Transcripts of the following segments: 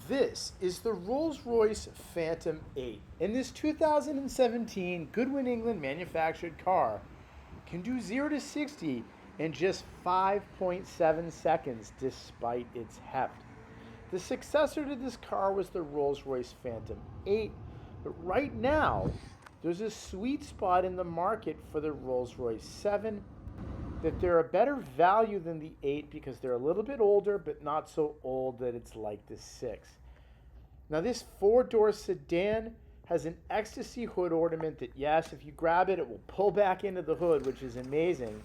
This is the Rolls-Royce Phantom 8. And this 2017 Goodwin England manufactured car can do 0 to 60 in just 5.7 seconds despite its heft. The successor to this car was the Rolls-Royce Phantom 8, but right now there's a sweet spot in the market for the Rolls-Royce 7 that they're a better value than the 8 because they're a little bit older, but not so old that it's like the 6. Now this four-door sedan has an ecstasy hood ornament that, yes, if you grab it, it will pull back into the hood, which is amazing.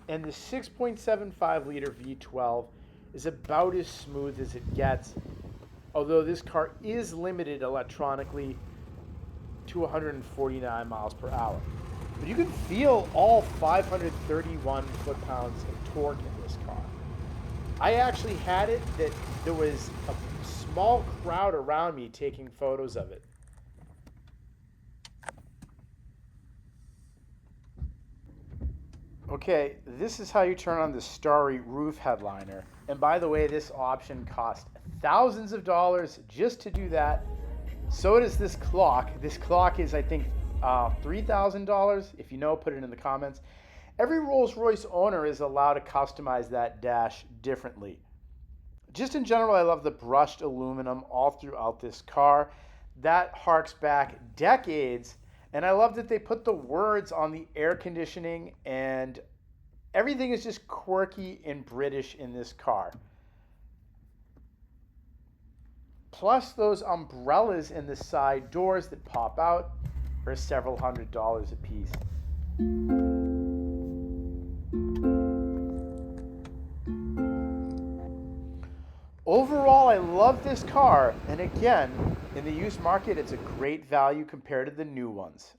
And the 6.75 liter V12 is about as smooth as it gets, although this car is limited electronically to 149 miles per hour. But you can feel all 531 foot-pounds of torque in this car. I actually had it that there was a small crowd around me taking photos of it. Okay, this is how you turn on the starry roof headliner. And by the way, this option cost thousands of dollars just to do that. So does this clock. This clock is, I think, $3,000. If you know, put it in the comments. Every Rolls-Royce owner is allowed to customize that dash differently. Just in general, I love the brushed aluminum all throughout this car. That harks back decades. And I love that they put the words on the air conditioning, and everything is just quirky and British in this car. Plus those umbrellas in the side doors that pop out are several $100s a piece. Overall, I love this car, and again, in the used market, it's a great value compared to the new ones.